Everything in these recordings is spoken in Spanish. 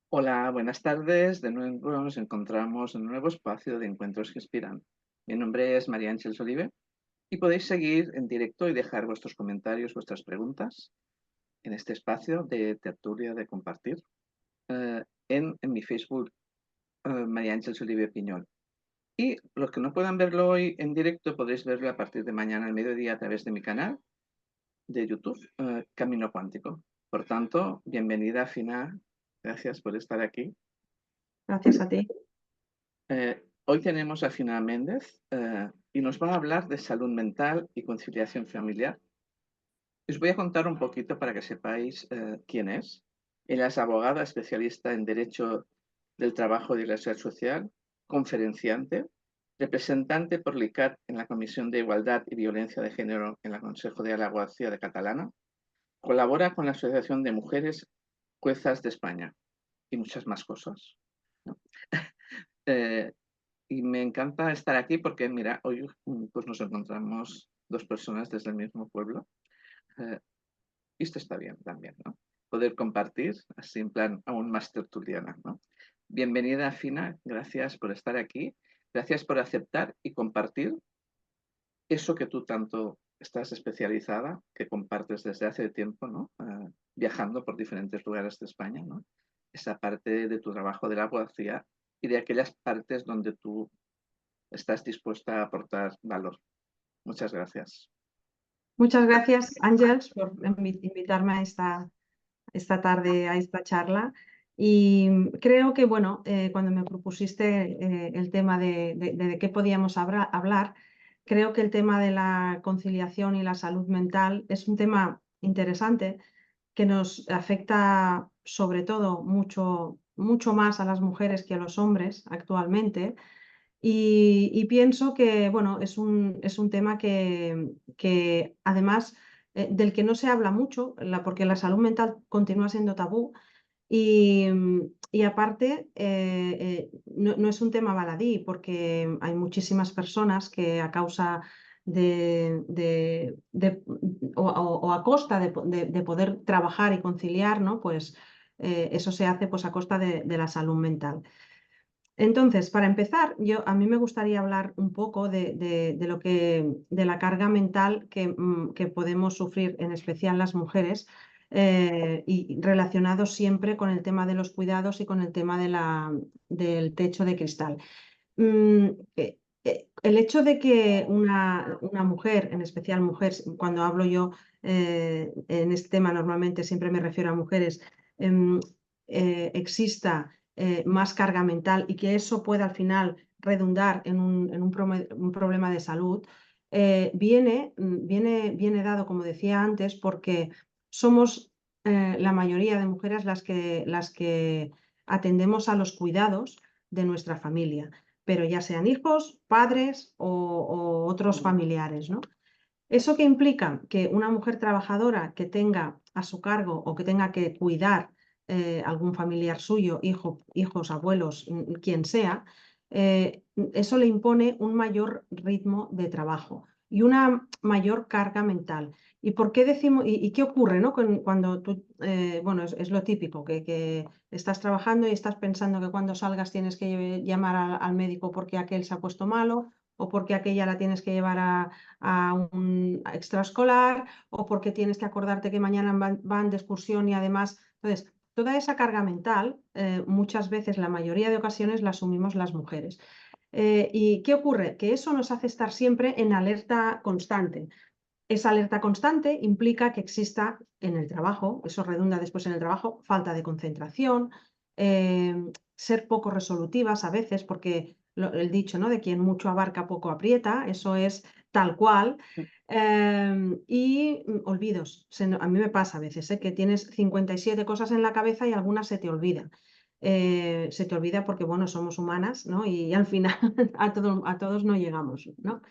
Hola, buenas tardes. De nuevo nos encontramos en un nuevo espacio de Encuentros que Inspiran. Mi nombre es María Ángeles Olive y podéis seguir en directo y dejar vuestros comentarios, vuestras preguntas en este espacio de tertulia, de compartir, en mi Facebook, María Ángeles Olive Piñol. Y los que no puedan verlo hoy en directo, podréis verlo a partir de mañana al mediodía a través de mi canal de YouTube, Camino Cuántico. Por tanto, bienvenida, Fina. Gracias por estar aquí. Gracias a ti. Hoy tenemos a Fina Méndez y nos va a hablar de salud mental y conciliación familiar. Os voy a contar un poquito para que sepáis quién es. Ella es abogada especialista en Derecho del Trabajo y de la Seguridad Social, conferenciante, representante por l'ICAT en la Comisión de Igualdad y Violencia de Género en el Consejo de la Abogacía de Catalana, colabora con la Asociación de Mujeres Juezas de España y muchas más cosas, ¿no? Eh, Y me encanta estar aquí porque, mira, hoy pues nos encontramos dos personas desde el mismo pueblo. Eh, y esto está bien también, ¿no? Poder compartir así en plan aún más tertuliana, ¿no? Bienvenida, Fina. Gracias por estar aquí. Gracias por aceptar y compartir eso que tú tanto estás especializada, que compartes desde hace tiempo, ¿no? Viajando por diferentes lugares de España, ¿no? Esa parte de tu trabajo de la abogacía y de aquellas partes donde tú estás dispuesta a aportar valor. Muchas gracias. Muchas gracias, Ángels, por invitarme a esta tarde a esta charla. Y creo que, bueno, cuando me propusiste el tema de qué podíamos hablar, creo que el tema de la conciliación y la salud mental es un tema interesante que nos afecta sobre todo mucho más a las mujeres que a los hombres actualmente. Y pienso que, bueno, es un tema que además del que no se habla mucho, porque la salud mental continúa siendo tabú y aparte no es un tema baladí, porque hay muchísimas personas que a causa o a costa de poder trabajar y conciliar, ¿no? Pues eso se hace pues, a costa de la salud mental. Entonces, para empezar, a mí me gustaría hablar un poco de la carga mental que podemos sufrir, en especial las mujeres, y relacionado siempre con el tema de los cuidados y con el tema del techo de cristal. Mm, el hecho de que una mujer, en especial mujer, cuando hablo yo en este tema normalmente siempre me refiero a mujeres, em, exista más carga mental y que eso pueda al final redundar en un problema de salud, viene dado, como decía antes, porque somos la mayoría de mujeres las que atendemos a los cuidados de nuestra familia, pero ya sean hijos, padres o otros familiares, ¿no? ¿Eso qué implica? Que una mujer trabajadora que tenga a su cargo o que tenga que cuidar algún familiar suyo, hijos, abuelos, quien sea, eso le impone un mayor ritmo de trabajo y una mayor carga mental. ¿Y por qué decimos, y qué ocurre, ¿no? Cuando tú, bueno, es lo típico, que estás trabajando y estás pensando que cuando salgas tienes que llamar al médico porque aquel se ha puesto malo o porque aquella la tienes que llevar a un extraescolar o porque tienes que acordarte que mañana van de excursión y además, entonces, toda esa carga mental, muchas veces, la mayoría de ocasiones, la asumimos las mujeres. ¿Y qué ocurre? Que eso nos hace estar siempre en alerta constante. Esa alerta constante implica que exista en el trabajo, eso redunda después en el trabajo, falta de concentración, ser poco resolutivas a veces, porque el dicho, ¿no? De quien mucho abarca, poco aprieta, eso es tal cual. Y olvidos, a mí me pasa a veces, que tienes 57 cosas en la cabeza y algunas se te olvidan. Se te olvida porque, bueno, somos humanas, ¿no? Y al final a todos no llegamos, ¿no?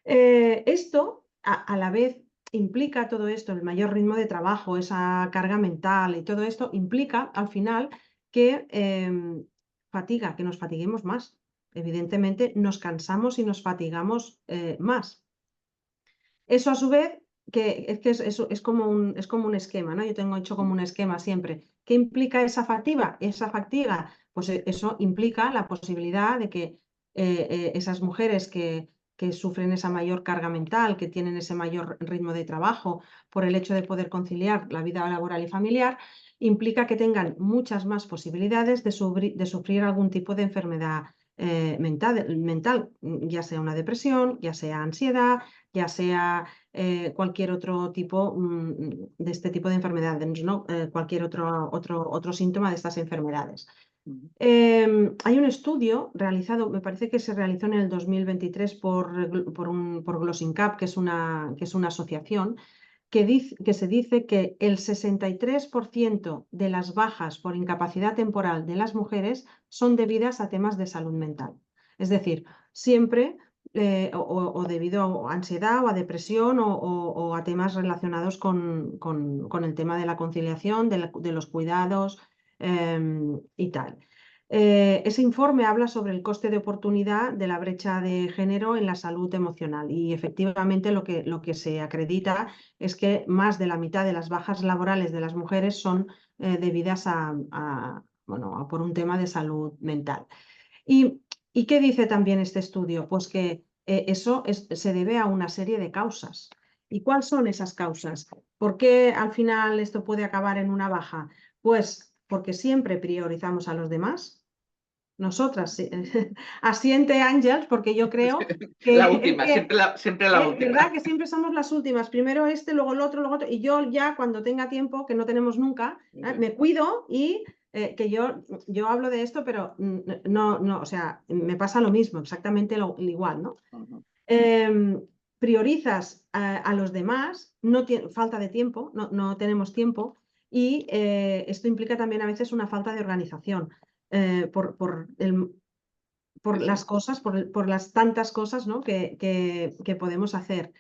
Esto, a la vez, implica todo esto, el mayor ritmo de trabajo, esa carga mental y todo esto, implica al final que que nos fatiguemos más. Evidentemente, nos cansamos y nos fatigamos más. Eso, a su vez, es como un esquema, ¿no? Yo tengo hecho como un esquema siempre. ¿Qué implica esa fatiga? Esa fatiga, pues eso implica la posibilidad de que esas mujeres que sufren esa mayor carga mental, que tienen ese mayor ritmo de trabajo por el hecho de poder conciliar la vida laboral y familiar, implica que tengan muchas más posibilidades de sufrir algún tipo de enfermedad mental, ya sea una depresión, ya sea ansiedad, ya sea cualquier otro tipo de este tipo de enfermedades, ¿no? Cualquier otro síntoma de estas enfermedades. Ujú. Hay un estudio realizado, me parece que se realizó en el 2023 por Glossincap, que es una asociación, que se dice que el 63% de las bajas por incapacidad temporal de las mujeres son debidas a temas de salud mental. Es decir, siempre o debido a ansiedad o a depresión o a temas relacionados con el tema de la conciliación, de los cuidados y tal. Ese informe habla sobre el coste de oportunidad de la brecha de género en la salud emocional y efectivamente lo que se acredita es que más de la mitad de las bajas laborales de las mujeres son debidas bueno, por un tema de salud mental. ¿Y qué dice también este estudio? Pues que eso se debe a una serie de causas. ¿Y cuáles son esas causas? ¿Por qué al final esto puede acabar en una baja? Pues porque siempre priorizamos a los demás. Nosotras, sí. Asiente Ángels, porque yo creo La que, última, siempre la última. ¿verdad? Que siempre somos las últimas. Primero este, luego el otro, luego otro. Y yo ya cuando tenga tiempo, que no tenemos nunca, me cuido y que yo hablo de esto, pero no, o sea, me pasa lo mismo, exactamente igual, ¿no? Ujú. Em, priorizas a los demás, falta de tiempo, no tenemos tiempo y esto implica también a veces una falta de organización por Sí, sí. las cosas, por las tantas cosas, ¿no? que podemos hacer.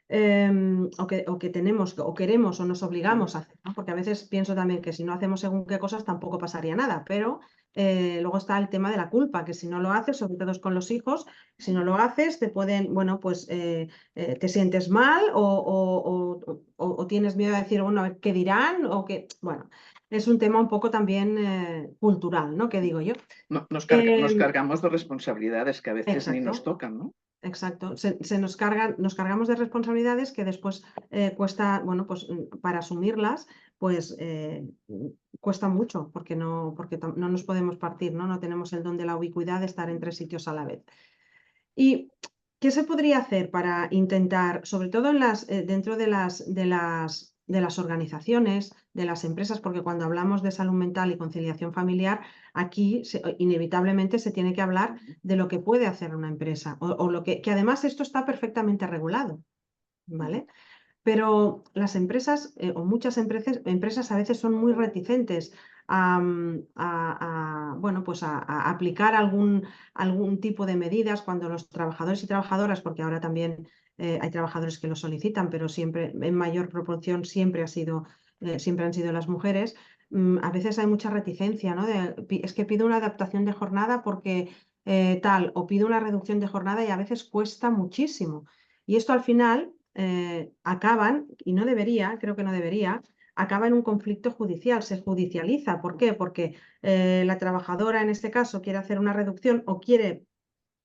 O que tenemos, o queremos, o nos obligamos Ujú. a hacer, ¿no? Porque a veces pienso también que si no hacemos según qué cosas tampoco pasaría nada, pero luego está el tema de la culpa, que si no lo haces, sobre todo es con los hijos, si no lo haces, te pueden, bueno, pues te sientes mal o tienes miedo de decir, bueno, ¿qué dirán? O que, bueno, es un tema un poco también cultural, ¿no? ¿Qué digo yo? Nos Em, cargamos de responsabilidades que a veces ni nos exacto. tocan, ¿no? Exacto, nos cargamos de responsabilidades que después cuesta, bueno, pues para asumirlas, pues cuesta mucho, porque no nos podemos partir, ¿no? No tenemos el don de la ubicuidad de estar en tres sitios a la vez. ¿Y qué se podría hacer para intentar, sobre todo dentro de las organizaciones, de las empresas, porque cuando hablamos de salud mental y conciliación familiar, aquí inevitablemente se tiene que hablar de lo que puede hacer una empresa, o lo que además esto está perfectamente regulado, Ujú. ¿vale? Pero las empresas o muchas empresas a veces son muy reticentes bueno, pues a aplicar algún tipo de medidas cuando los trabajadores y trabajadoras, porque ahora también hay trabajadores que lo solicitan, pero siempre en mayor proporción siempre han sido las mujeres. A veces hay mucha reticencia, ¿no? Es que pido una adaptación de jornada porque tal, o pido una reducción de jornada y a veces cuesta muchísimo. Y esto al final acaban, y no debería, creo que no debería, acaba en un conflicto judicial, se judicializa. ¿Por qué? Porque la trabajadora en este caso quiere hacer una reducción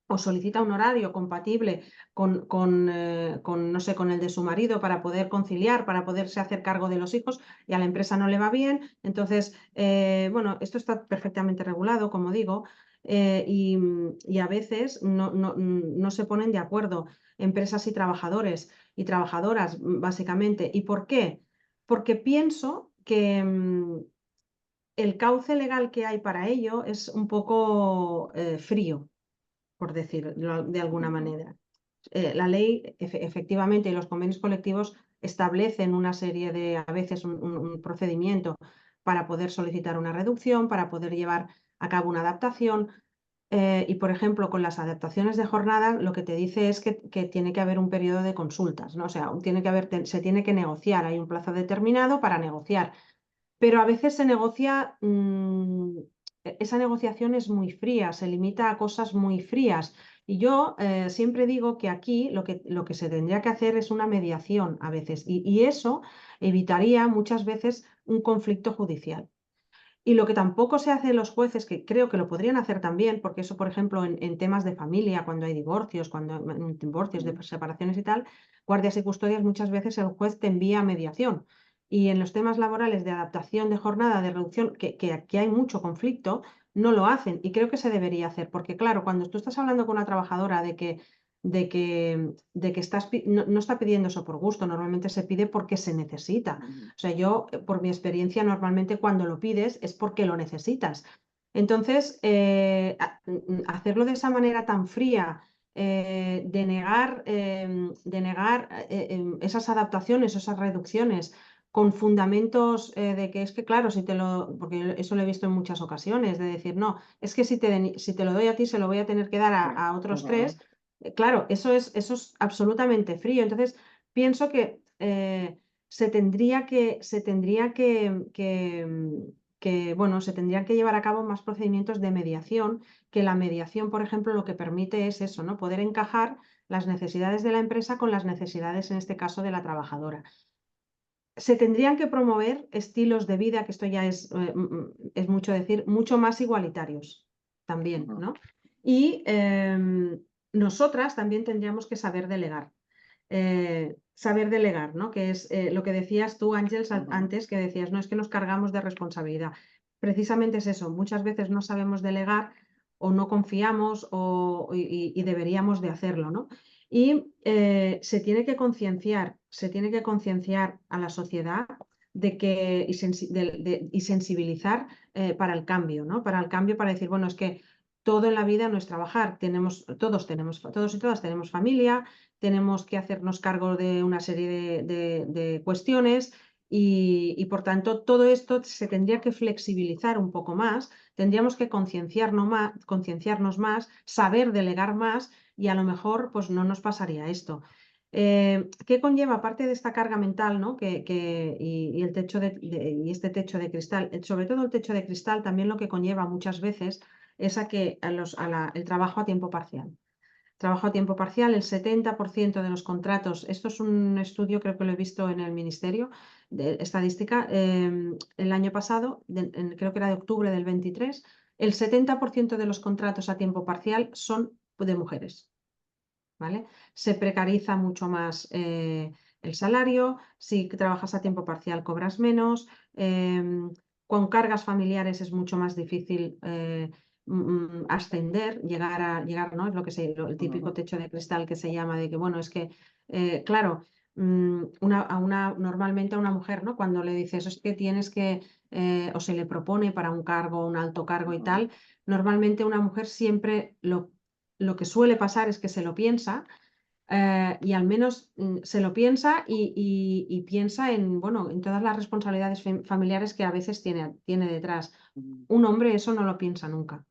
o solicita un horario compatible no sé, con el de su marido para poder conciliar, para poderse hacer cargo de los hijos y a la empresa no le va bien. Entonces, bueno, esto está perfectamente regulado, como digo, y a veces no se ponen de acuerdo empresas y trabajadores y trabajadoras, básicamente. ¿Y por qué? Porque pienso que el cauce legal que hay para ello es un poco frío, por decirlo de alguna Ujú. manera. La ley, efectivamente, y los convenios colectivos establecen una serie de, a veces, un procedimiento para poder solicitar una reducción, para poder llevar a cabo una adaptación. Y, por ejemplo, con las adaptaciones de jornada, lo que te dice es que tiene que haber un periodo de consultas, ¿no? O sea, se tiene que negociar, hay un plazo determinado para negociar, pero a veces esa negociación es muy fría, se limita a cosas muy frías Y yo siempre digo que aquí lo que se tendría que hacer es una mediación a veces y eso evitaría muchas veces un conflicto judicial. Y lo que tampoco se hace en los jueces, que creo que lo podrían hacer también, porque eso, por ejemplo, en temas de familia, cuando hay divorcios, divorcios, de separaciones y tal, guardias y custodias, muchas veces el juez te envía a mediación. Y en los temas laborales de adaptación de jornada, de reducción, que aquí hay mucho conflicto, no lo hacen. Y creo que se debería hacer, porque claro, cuando tú estás hablando con una trabajadora de que no está pidiendo eso por gusto, normalmente se pide porque se necesita. O sea, yo, por mi experiencia, normalmente cuando lo pides es porque lo necesitas. Entonces, hacerlo de esa manera tan fría, de negar esas adaptaciones, esas reducciones, con fundamentos de que es que, claro, porque eso lo he visto en muchas ocasiones, de decir, no, es que si te lo doy a ti, se lo voy a tener que dar a otros tres. Claro, eso es absolutamente frío. Entonces, pienso que bueno, se tendrían que llevar a cabo más procedimientos de mediación, que la mediación, por ejemplo, lo que permite es eso, ¿no? Poder encajar las necesidades de la empresa con las necesidades, en este caso, de la trabajadora. Se tendrían que promover estilos de vida, que esto ya es mucho decir, mucho más igualitarios también, ¿no? Y nosotras también tendríamos que saber delegar. Saber delegar, ¿no? Que es lo que decías tú, Ángels, antes, que decías, no es que nos cargamos de responsabilidad. Precisamente es eso, muchas veces no sabemos delegar o no confiamos y deberíamos de hacerlo, ¿no? Y se tiene que concienciar a la sociedad y sensibilizar para el cambio, ¿no? Para el cambio, para decir, bueno, es que todo en la vida no es trabajar, todos y todas tenemos familia, tenemos que hacernos cargo de una serie de cuestiones y por tanto todo esto se tendría que flexibilizar un poco más, tendríamos que concienciarnos más, saber delegar más y a lo mejor pues no nos pasaría esto. ¿Qué conlleva, aparte de esta carga mental, ¿no? Y este techo de cristal? Sobre todo el techo de cristal, también lo que conlleva muchas veces es el trabajo a tiempo parcial. Trabajo a tiempo parcial, el 70% de los contratos, esto es un estudio, creo que lo he visto en el Ministerio de Estadística, el año pasado, creo que era de octubre del 23, el 70% de los contratos a tiempo parcial son de mujeres. ¿Vale? Se precariza mucho más el salario, si trabajas a tiempo parcial cobras menos, con cargas familiares es mucho más difícil ascender, llegar, ¿no? Es el típico techo de cristal que se llama, de que, bueno, es que, claro, normalmente a una mujer, ¿no? Cuando le dices, es que tienes que, o se le propone para un cargo, un alto cargo y tal, normalmente una mujer siempre lo que suele pasar es que se lo piensa y al menos se lo piensa y piensa bueno, en todas las responsabilidades familiares que a veces tiene detrás. Un hombre eso no lo piensa nunca.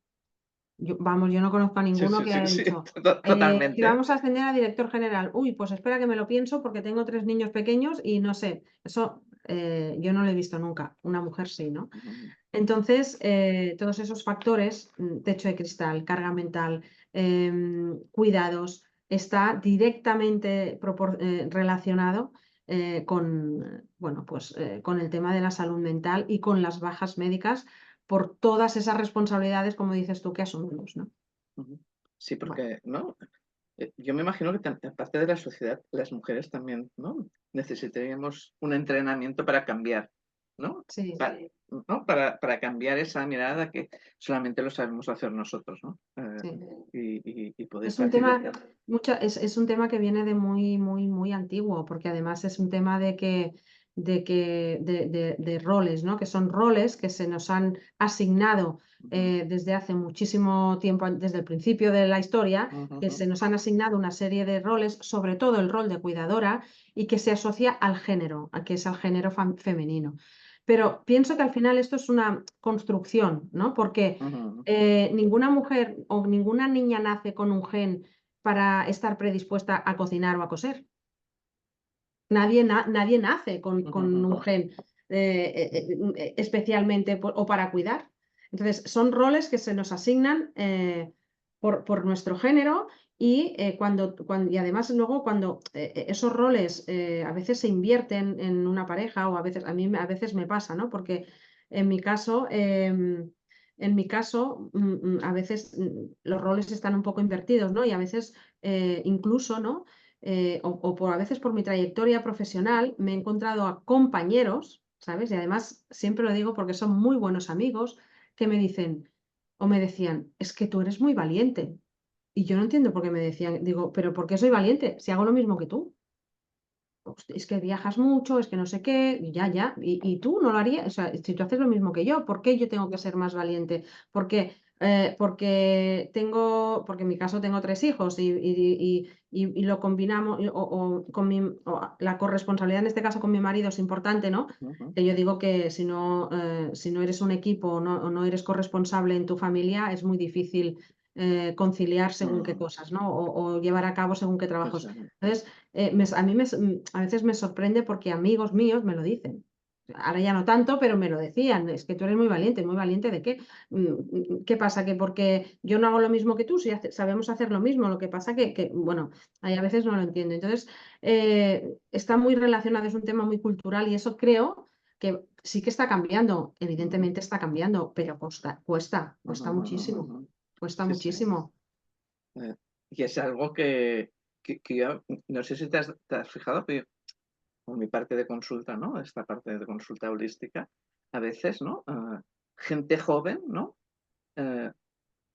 Yo no conozco a Sí, ninguno sí, que sí, haya sí, dicho, que totalmente. vamos a ascender a director general. Uy, pues espera que me lo pienso porque tengo 3 niños pequeños y no sé. Eso yo no lo he visto nunca. Una mujer sí, ¿no? Entonces, todos esos factores, techo de cristal, carga mental, cuidados, está directamente relacionado bueno, pues, con el tema de la salud mental y con las bajas médicas por todas esas responsabilidades, como dices tú, que asumimos, ¿no? Sí, Bueno, porque, ¿no? Yo me imagino que aparte de la sociedad, las mujeres también, ¿no? Necesitaríamos un entrenamiento para cambiar, ¿no? sí. ¿no? Para cambiar esa mirada que solamente lo sabemos hacer nosotros, ¿no? Sí. Y poder Es un tema, facilitar. es un tema que viene de muy, muy, muy antiguo, porque además es un tema de roles, ¿no? Que son roles que se nos han asignado desde hace muchísimo tiempo, desde el principio de la historia, que se nos han asignado una serie de roles, sobre todo el rol de cuidadora, y que se asocia al género, que es al género femenino. Pero pienso que al final esto es una construcción, ¿no? Porque ninguna mujer o ninguna niña nace con un gen para estar predispuesta a cocinar o a coser. Nadie nace con un gen especialmente o para cuidar. Entonces, son roles que se nos asignan por nuestro género y, y además luego cuando esos roles a veces se invierten en una pareja o a veces, a veces me pasa, ¿no? Porque en mi caso, a veces los roles están un poco invertidos, ¿no? Y a veces incluso, ¿no? A veces por mi trayectoria profesional me he encontrado a compañeros, ¿sabes? Y además siempre lo digo porque son muy buenos amigos que me dicen o me decían, es que tú eres muy valiente. Y yo no entiendo por qué me decían, digo, pero ¿por qué soy valiente? Si hago lo mismo que tú. Es que viajas mucho, es que no sé qué, y ya. Y tú no lo harías, o sea, si tú haces lo mismo que yo, ¿por qué yo tengo que ser más valiente? Porque en mi caso tengo 3 hijos y lo combinamos, la corresponsabilidad en este caso con mi marido es importante, ¿no? Ujú. Que yo digo que si no eres un equipo o no eres corresponsable en tu familia, es muy difícil conciliar según qué Mm, cosas, ¿no? O llevar a cabo según qué pues, trabajos. Entonces, a veces me sorprende porque amigos míos me lo dicen. Ahora ya no tanto, pero me lo decían. Es que tú eres muy valiente ¿de qué? ¿Qué pasa? Que porque yo no hago lo mismo que tú, si sabemos hacer lo mismo, lo que pasa bueno, ahí a veces no lo entiendo. Entonces, está muy relacionado, es un tema muy cultural y eso creo que sí que está cambiando, ujú, evidentemente está cambiando, pero ujú, cuesta ujú, muchísimo, ujú. cuesta Sí, sí. muchísimo. Eh, y es algo que yo no sé si te has fijado, pero por mi parte de consulta, ¿no? Esta parte de consulta holística, a veces, ¿no? Gente joven, ¿no? Eh,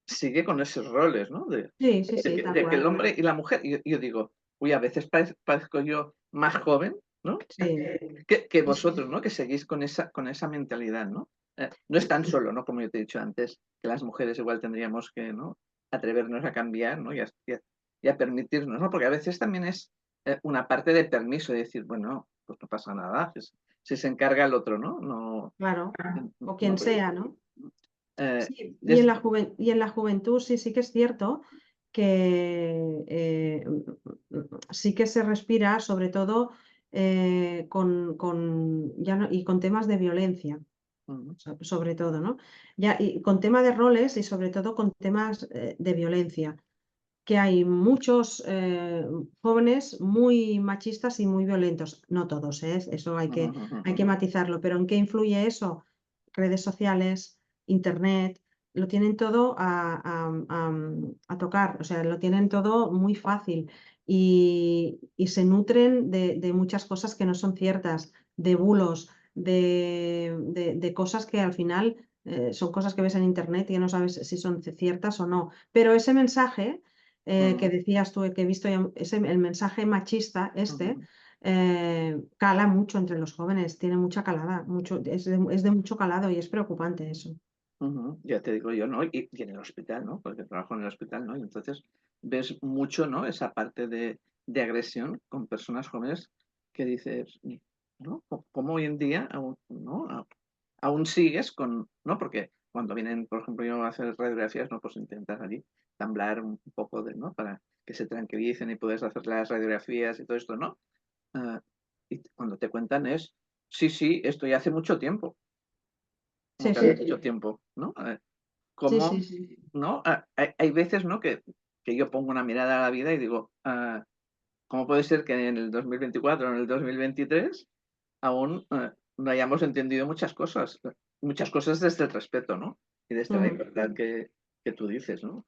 sigue con esos roles, ¿no? Sí, sí, sí, tal De que el cual. hombre y la mujer, y yo digo, uy, a veces parezco yo más joven, ¿no? Sí, Que sí, sí. vosotros, ¿no? Que seguís con esa mentalidad, ¿no? No es tan solo, ¿no? Como yo te he dicho antes, que las mujeres igual tendríamos que, ¿no? Atrevernos a cambiar, ¿no? Y a permitirnos, ¿no? Porque a veces también es una parte de permiso, de decir, bueno, pues no pasa nada, si se encarga el otro, ¿no? No, Claro, o no, quien sea, ¿no? Sí, des- y en la juventud sí que es cierto que sí que se respira, sobre todo y con temas de violencia, Ujú, sobre todo, ¿no? Ya, y con tema de roles y sobre todo con temas de violencia, que hay muchos jóvenes muy machistas y muy violentos. No todos, ¿eh? Eso ujú, hay que ujú, matizarlo, pero ¿en qué influye eso? Redes sociales, internet, lo tienen todo a tocar, o sea, lo tienen todo muy fácil y se nutren de muchas cosas que no son ciertas, de bulos, de cosas que al final son cosas que ves en internet y que no sabes si son ciertas o no. Pero ese mensaje que ujú, decías tú, que he visto ya, el mensaje machista ujú, cala mucho entre los jóvenes, tiene mucha calada, es de mucho calado y es preocupante eso. ujú. Ya te digo yo, ¿no? Y en el hospital, ¿no? Porque trabajo en el hospital, ¿no? Y entonces ves mucho, ¿no? Esa parte de agresión con personas jóvenes que dices, ¿no? ¿Cómo hoy en día aún, ¿no? Aún sigues con, ¿no? Porque cuando vienen, por ejemplo, yo a hacer radiografías, ¿no? Pues intentas allí hablar un poco de, ¿no? Para que se tranquilicen y puedes hacer las radiografías y todo esto, ¿no? Ah, y cuando te cuentan es, sí, sí, esto ya hace mucho tiempo, como Sí, que hace sí, mucho tiempo, ¿no? sí, sí, Cómo, sí. ¿no? Hay veces, ¿no? Que yo pongo una mirada a la vida y digo, ¿cómo puede ser que en el 2024 o en el 2023 aún no hayamos entendido muchas cosas? Muchas cosas desde el respeto, ¿no? Y desde la Mm, igualdad que tú dices, ¿no?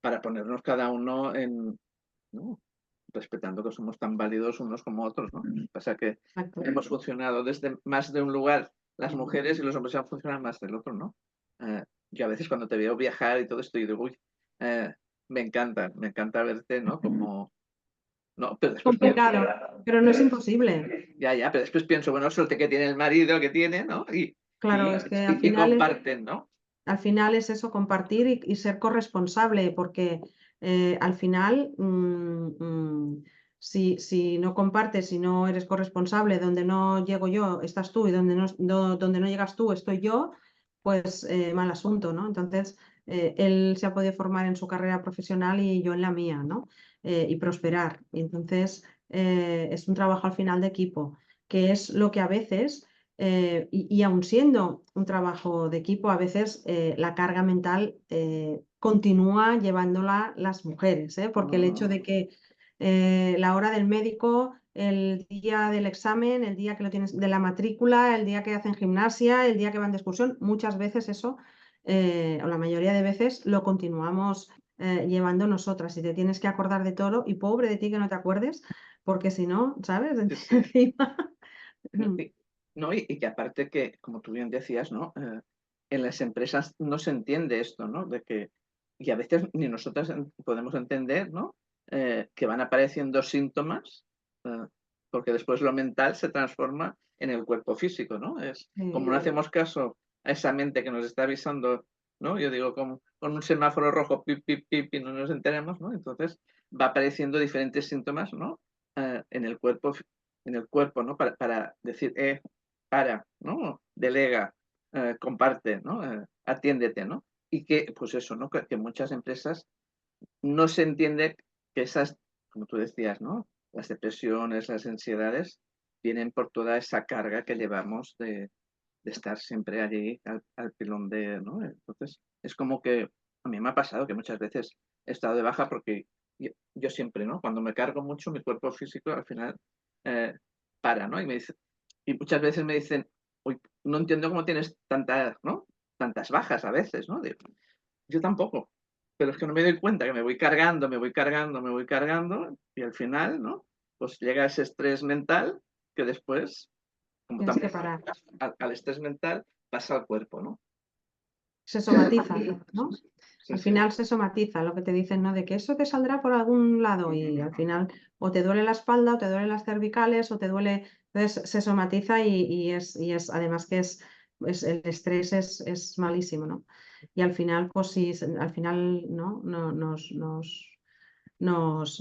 Para ponernos cada uno en, ¿no? Respetando que somos tan válidos unos como otros, ¿no? Pasa que exacto. hemos funcionado desde más de un lugar las mujeres y los hombres han funcionado más del otro, ¿no? Eh, yo a veces cuando te veo viajar y todo esto, yo digo, uy, eh, me encanta verte, ¿no? Como, ¿no? Pero después pienso, Complicado, pero no es imposible. ya, pero después pienso, bueno, suerte que tiene el marido que tiene, ¿no? Claro, es que Y comparten, ¿no? al final es eso, compartir y ser corresponsable, porque al final, si no compartes, si no eres corresponsable, donde no llego yo, estás tú, y donde no llegas tú, estoy yo, pues mal asunto, ¿no? Entonces, él se ha podido formar en su carrera profesional y yo en la mía, ¿no? Y prosperar. Y entonces, es un trabajo al final de equipo, que es lo que a veces y aun siendo un trabajo de equipo, a veces la carga mental continúa llevándola las mujeres, porque el hecho de que la hora del médico, el día del examen, el día que lo tienes de la matrícula, el día que hacen gimnasia, el día que van de excursión, muchas veces eso, o la mayoría de veces, lo continuamos llevando nosotras. Y te tienes que acordar de todo, y pobre de ti que no te acuerdes, porque si no, ¿sabes? Sí, sí. Encima. Y, no, y que aparte que, como tú bien decías, ¿no? En las empresas no se entiende esto, ¿no? De que, y a veces ni nosotras podemos entender, ¿no? Que van apareciendo síntomas, eh, porque después lo mental se transforma en el cuerpo físico, ¿no? Es como no hacemos caso a esa mente que nos está avisando, ¿no? Yo digo, con un semáforo rojo, pip, pip, pip, y no nos enteremos, ¿no? Entonces va apareciendo diferentes síntomas, ¿no? En el cuerpo, ¿no? Para decir, ¿no? Delega, comparte, ¿no? Atiéndete, ¿no? Y que, pues eso, ¿no? Que muchas empresas no se entiende que esas, como tú decías, ¿no? Las depresiones, las ansiedades, vienen por toda esa carga que llevamos de estar siempre allí al pilón de, ¿no? Entonces, es como que a mí me ha pasado que muchas veces he estado de baja porque yo siempre, ¿no? Cuando me cargo mucho, mi cuerpo físico al final eh, para, ¿no? Y muchas veces me dicen, uy, no entiendo cómo tienes tantas, ¿no? Tantas bajas a veces, ¿no? Yo tampoco, pero es que no me doy cuenta que me voy cargando, me voy cargando, me voy cargando y al final, ¿no? Pues llega ese estrés mental que después, como Tienes que también parar. al estrés mental, pasa al cuerpo, ¿no? Se somatiza, ¿no? Sí, Al sí. final se somatiza lo que te dicen, ¿no? De que eso te saldrá por algún lado y al final o te duele la espalda o te duelen las cervicales o te duele, entonces se somatiza y es además que el estrés es malísimo, ¿no? Y al final, pues sí, al final, ¿no?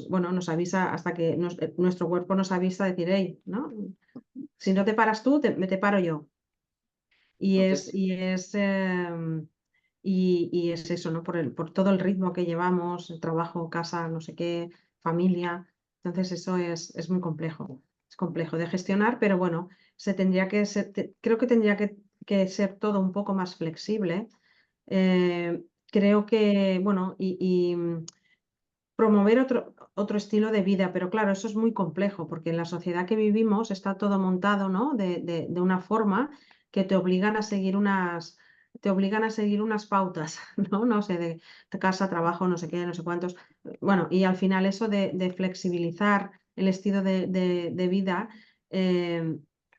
Bueno, nos avisa hasta que nuestro cuerpo nos avisa de decir, hey, ¿no? Si no te paras tú, me te paro yo. Y es, Entonces, y es, em, y es eso, ¿no? Por todo el ritmo que llevamos, el trabajo, casa, no sé qué, familia. Entonces eso es muy complejo. Es complejo de gestionar, pero bueno, creo que tendría que ser todo un poco más flexible. Creo que, bueno, promover otro estilo de vida, pero claro, eso es muy complejo porque en la sociedad que vivimos está todo montado, ¿no? De una forma que te obligan a seguir unas pautas, ¿no? No sé, de casa, trabajo, no sé qué, no sé cuántos. Bueno, y al final eso de flexibilizar el estilo de vida,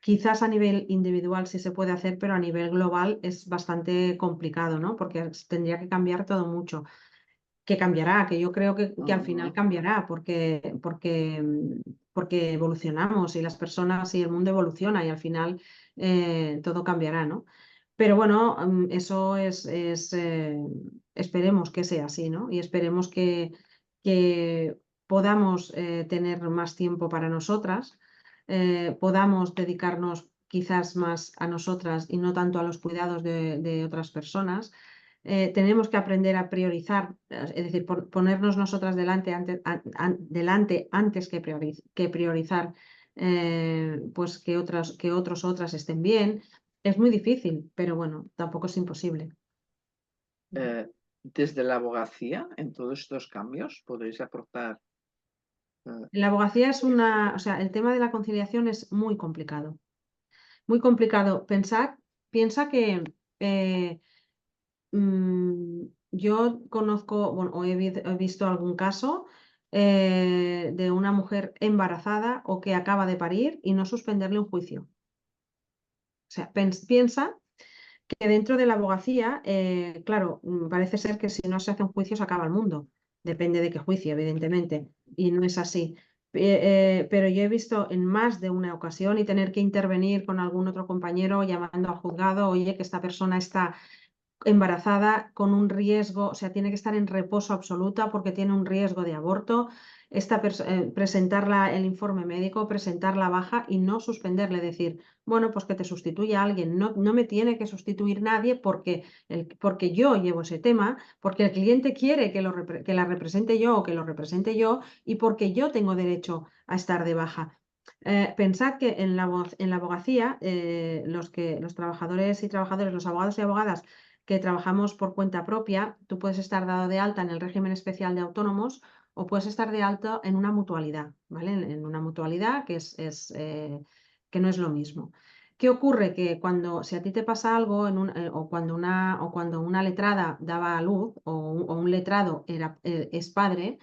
quizás a nivel individual sí se puede hacer, pero a nivel global es bastante complicado, ¿no? Porque tendría que cambiar todo mucho que cambiará, que yo creo que al final cambiará porque evolucionamos y las personas y el mundo evoluciona y al final todo cambiará, ¿no? Pero bueno, eso esperemos que sea así, ¿no? Y esperemos que podamos tener más tiempo para nosotras, podamos dedicarnos quizás más a nosotras y no tanto a los cuidados de otras personas. Tenemos que aprender a priorizar, es decir, ponernos nosotras delante antes que priorizar, pues que otras estén bien. Es muy difícil, pero bueno, tampoco es imposible. desde la abogacía, en todos estos cambios, podéis aportar. eh, La abogacía o sea, el tema de la conciliación es muy complicado. Muy complicado. Piensa que yo conozco, bueno, o he visto algún caso de una mujer embarazada o que acaba de parir y no suspenderle un juicio. O sea, piensa que dentro de la abogacía, claro, parece ser que si no se hace un juicio se acaba el mundo. Depende de qué juicio, evidentemente, y no es así. Pero yo he visto en más de una ocasión y tener que intervenir con algún otro compañero llamando al juzgado, oye, que esta persona está embarazada con un riesgo, o sea, tiene que estar en reposo absoluta porque tiene un riesgo de aborto, presentarla el informe médico, presentar la baja y no suspenderle, decir, bueno, pues que te sustituya alguien, no me tiene que sustituir nadie porque yo llevo ese tema, porque el cliente quiere que la represente yo o que lo represente yo y porque yo tengo derecho a estar de baja. Pensad que en la abogacía, los trabajadores y trabajadoras, los abogados y abogadas que trabajamos por cuenta propia, tú puedes estar dado de alta en el régimen especial de autónomos o puedes estar de alta en una mutualidad, ¿vale? En una mutualidad que no es lo mismo. ¿Qué ocurre? Que si a ti te pasa algo o cuando una letrada daba a luz o un letrado es padre,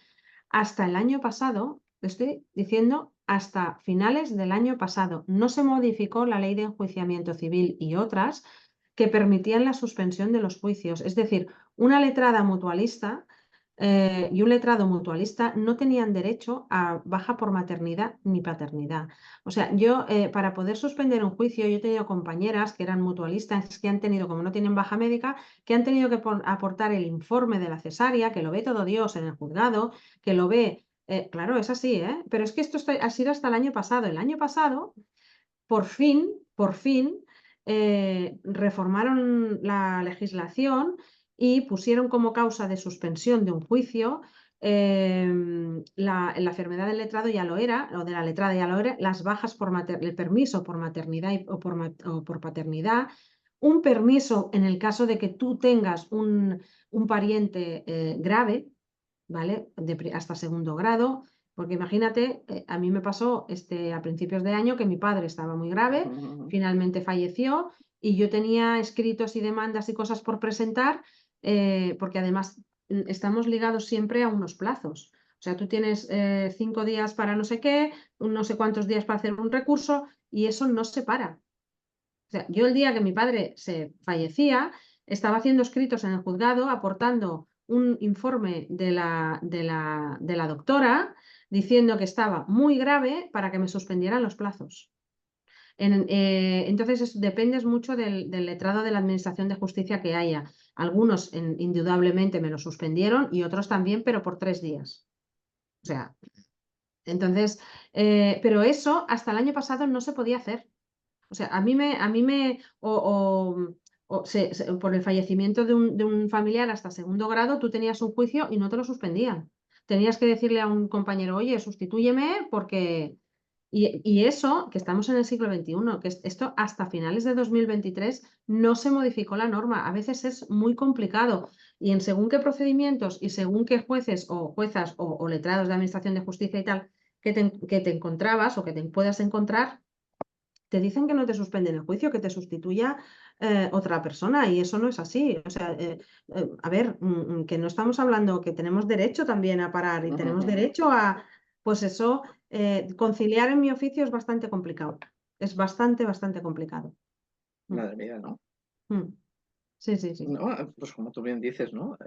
hasta el año pasado, te estoy diciendo, hasta finales del año pasado, no se modificó la ley de enjuiciamiento civil y otras que permitían la suspensión de los juicios. Es decir, una letrada mutualista y un letrado mutualista no tenían derecho a baja por maternidad ni paternidad. O sea, yo para poder suspender un juicio, yo he tenido compañeras que eran mutualistas que han tenido, como no tienen baja médica, que han tenido que aportar el informe de la cesárea, que lo ve todo Dios en el juzgado, que lo ve, claro, es así, ¿eh? Pero es que esto ha sido hasta el año pasado. El año pasado, por fin, reformaron la legislación y pusieron como causa de suspensión de un juicio la enfermedad del letrado ya lo era, o de la letrada ya lo era, las bajas el permiso por maternidad o por paternidad, un permiso en el caso de que tú tengas un pariente grave, ¿vale? Hasta segundo grado, porque imagínate, a mí me pasó a principios de año que mi padre estaba muy grave, finalmente falleció y yo tenía escritos y demandas y cosas por presentar, porque además estamos ligados siempre a unos plazos. O sea, tú tienes 5 días para no sé qué, no sé cuántos días para hacer un recurso y eso no se para. O sea, yo el día que mi padre se fallecía, estaba haciendo escritos en el juzgado, aportando un informe de la doctora diciendo que estaba muy grave para que me suspendieran los plazos. Entonces, dependes mucho del letrado de la Administración de Justicia que haya. Algunos indudablemente me lo suspendieron y otros también, pero por 3 días. O sea, entonces, pero eso hasta el año pasado no se podía hacer. O sea, por el fallecimiento de un familiar hasta segundo grado, tú tenías un juicio y no te lo suspendían. Tenías que decirle a un compañero, oye, sustitúyeme porque... Y eso, que estamos en el siglo XXI, esto hasta finales de 2023 no se modificó la norma. A veces es muy complicado y en según qué procedimientos y según qué jueces o juezas o letrados de Administración de Justicia y tal que te encontrabas o que te puedas encontrar, te dicen que no te suspenden el juicio, que te sustituya otra persona y eso no es así. O sea, a ver, que no estamos hablando, que tenemos derecho también a parar y tenemos derecho pues eso, conciliar en mi oficio es bastante complicado. Es bastante, bastante complicado. Madre mía, ¿no? Sí, sí, sí. No, pues como tú bien dices, ¿no?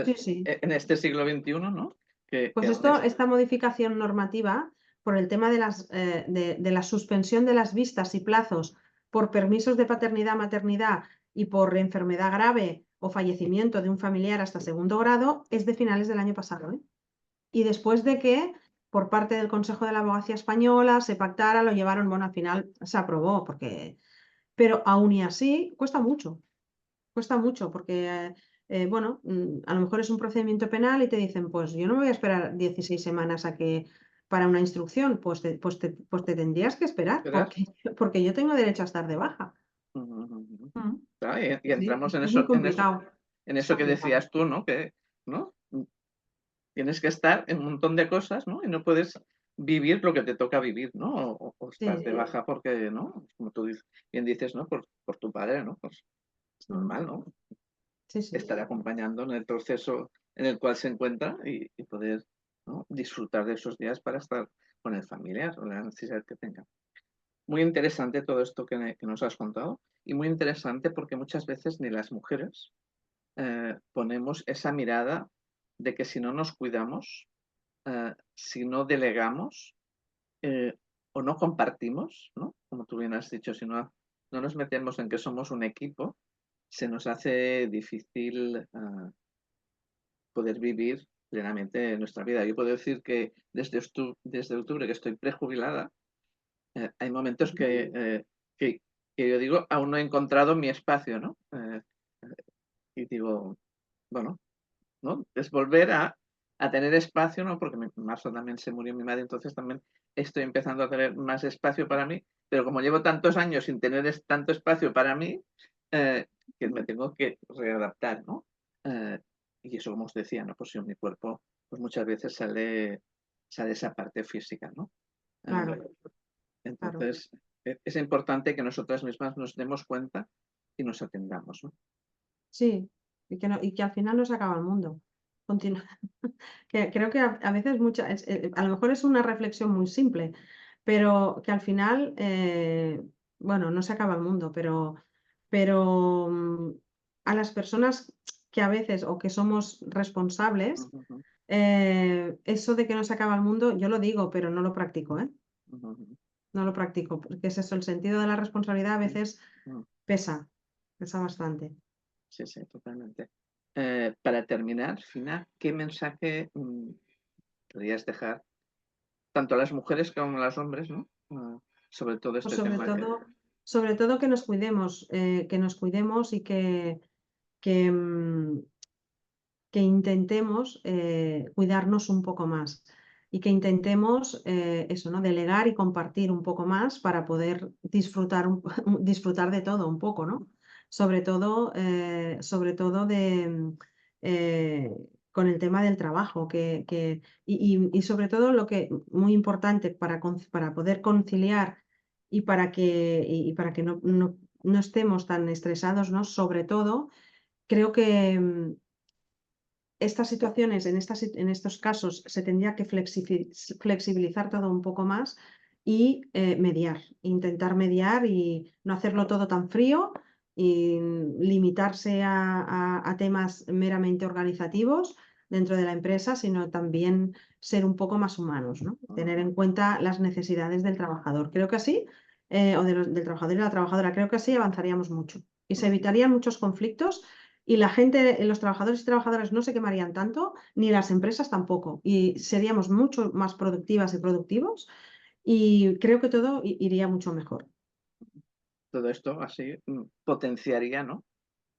Sí, sí. En este siglo XXI, ¿no? Que Pues aún esta modificación normativa, por el tema de la suspensión de las vistas y plazos por permisos de paternidad, maternidad y por enfermedad grave o fallecimiento de un familiar hasta segundo grado, es de finales del año pasado, ¿eh? Y después de que por parte del Consejo de la Abogacía Española se pactara, lo llevaron, bueno, al final se aprobó, pero aún y así cuesta mucho porque, bueno, a lo mejor es un procedimiento penal y te dicen, pues yo no me voy a esperar 16 semanas para una instrucción, pues te tendrías que esperar esperar. porque yo tengo derecho a estar de baja. Mm, Claro, y Sí, entramos en es muy eso, complicado. en Es eso que complicado. decías tú, ¿no? ¿No? Tienes que estar en un montón de cosas, ¿no? Y no puedes vivir lo que te toca vivir, ¿no? O estar Sí, de baja porque, ¿no? Como tú bien dices, ¿no? Por tu padre, ¿no? Pues es mm, normal, ¿no? sí, sí. Estar acompañando en el proceso en el cual se encuentra y poder, ¿no? Disfrutar de esos días para estar con el familiar o la necesidad que tenga. Muy interesante todo esto que nos has contado y muy interesante porque muchas veces ni las mujeres ponemos esa mirada de que si no nos cuidamos, si no delegamos eh, o no compartimos, ¿no? Como tú bien has dicho, si no nos metemos en que somos un equipo, se nos hace difícil poder vivir plenamente nuestra vida. Yo puedo decir que desde octubre que estoy prejubilada, hay momentos que yo digo, aún no he encontrado mi espacio, ¿no? Y digo, bueno, ¿no? Es volver a tener espacio, ¿no? Porque en marzo también se murió mi madre, entonces también estoy empezando a tener más espacio para mí, pero como llevo tantos años sin tener tanto espacio para mí, eh, que me tengo que readaptar, ¿no? Eh, y eso, como os decía, ¿no? Pues en mi cuerpo, pues muchas veces sale esa parte física, ¿no? Claro, Eh, claro. entonces, es importante que nosotras mismas nos demos cuenta y nos atendamos, ¿no? Sí, y que al final no se acaba el mundo. Continúa. Que creo que a veces a lo mejor es una reflexión muy simple, pero que al final, bueno, no se acaba el mundo, pero a las personas que a veces o que somos responsables, Ujú, ujú, eso de que no se acaba el mundo, yo lo digo, pero no lo practico, ¿eh? ujú, ujú. No lo practico, porque es eso, el sentido de la responsabilidad a Mm, veces mm. pesa, pesa bastante. Sí, sí, totalmente. Para terminar, Fina, ¿qué mensaje podrías dejar tanto a las mujeres como a los hombres, ¿no? Sobre todo Pues este tema que... sobre todo que nos cuidemos y que, mm, que intentemos, cuidarnos un poco más y que intentemos, eso, ¿no? Delegar y compartir un poco más para poder disfrutar disfrutar de todo un poco, ¿no? Sobre todo con el tema del trabajo, y sobre todo lo que muy importante para poder conciliar y para que no estemos tan estresados, ¿no? Sobre todo, creo que, estas situaciones, en estos casos, se tendría que flexibilizar todo un poco más y mediar, intentar mediar y no hacerlo todo tan frío y limitarse a temas meramente organizativos dentro de la empresa, sino también ser un poco más humanos, ¿no? Tener en cuenta las necesidades del trabajador. Creo que así, o del trabajador y la trabajadora, creo que así avanzaríamos mucho y se evitarían muchos conflictos y la gente, los trabajadores y trabajadoras no se quemarían tanto, ni las empresas tampoco. Y seríamos mucho más productivas y productivos y creo que todo iría mucho mejor. Todo esto así potenciaría, ¿no?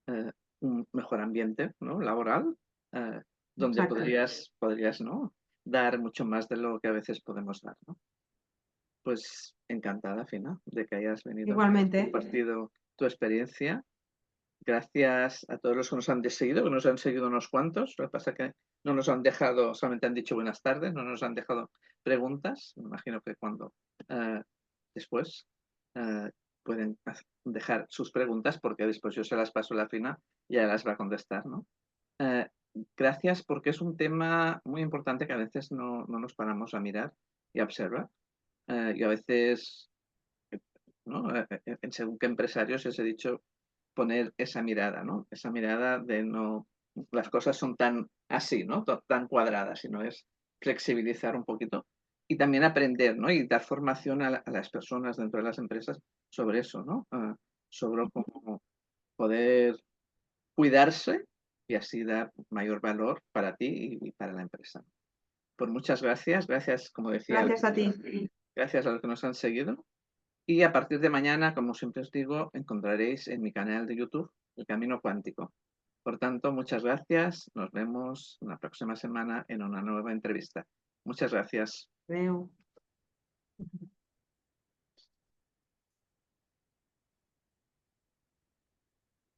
eh, un mejor ambiente, ¿no? Laboral, eh, donde Exacto. podrías, ¿no? Dar mucho más de lo que a veces podemos dar, ¿no? Pues encantada, Fina, de que hayas venido, que hayas Igualmente, compartido tu experiencia. Gracias a todos los que nos han seguido, que nos han seguido unos cuantos. Lo que pasa es que no nos han dejado, solamente han dicho buenas tardes, no nos han dejado preguntas. Me imagino que cuando eh, después eh, pueden dejar sus preguntas, porque después yo se las paso a la Fina y ella las va a contestar, ¿no? Eh, gracias porque es un tema muy importante que a veces no nos paramos a mirar y a observar. Y a veces, ¿no? En según qué empresarios les he dicho poner esa mirada, ¿no? Esa mirada de no, las cosas son tan así, ¿no? Tan cuadradas, sino es flexibilizar un poquito y también aprender, ¿no? Y dar formación a las personas dentro de las empresas sobre eso, ¿no? Sobre cómo poder cuidarse y así dar mayor valor para ti y para la empresa. Pues muchas gracias, gracias, como decía, gracias a ti. gracias a los que nos han seguido. Y a partir de mañana, como siempre os digo, encontraréis en mi canal de YouTube El Camino Cuántico. Por tanto, muchas gracias. Nos vemos la próxima semana en una nueva entrevista. Muchas gracias. Veo.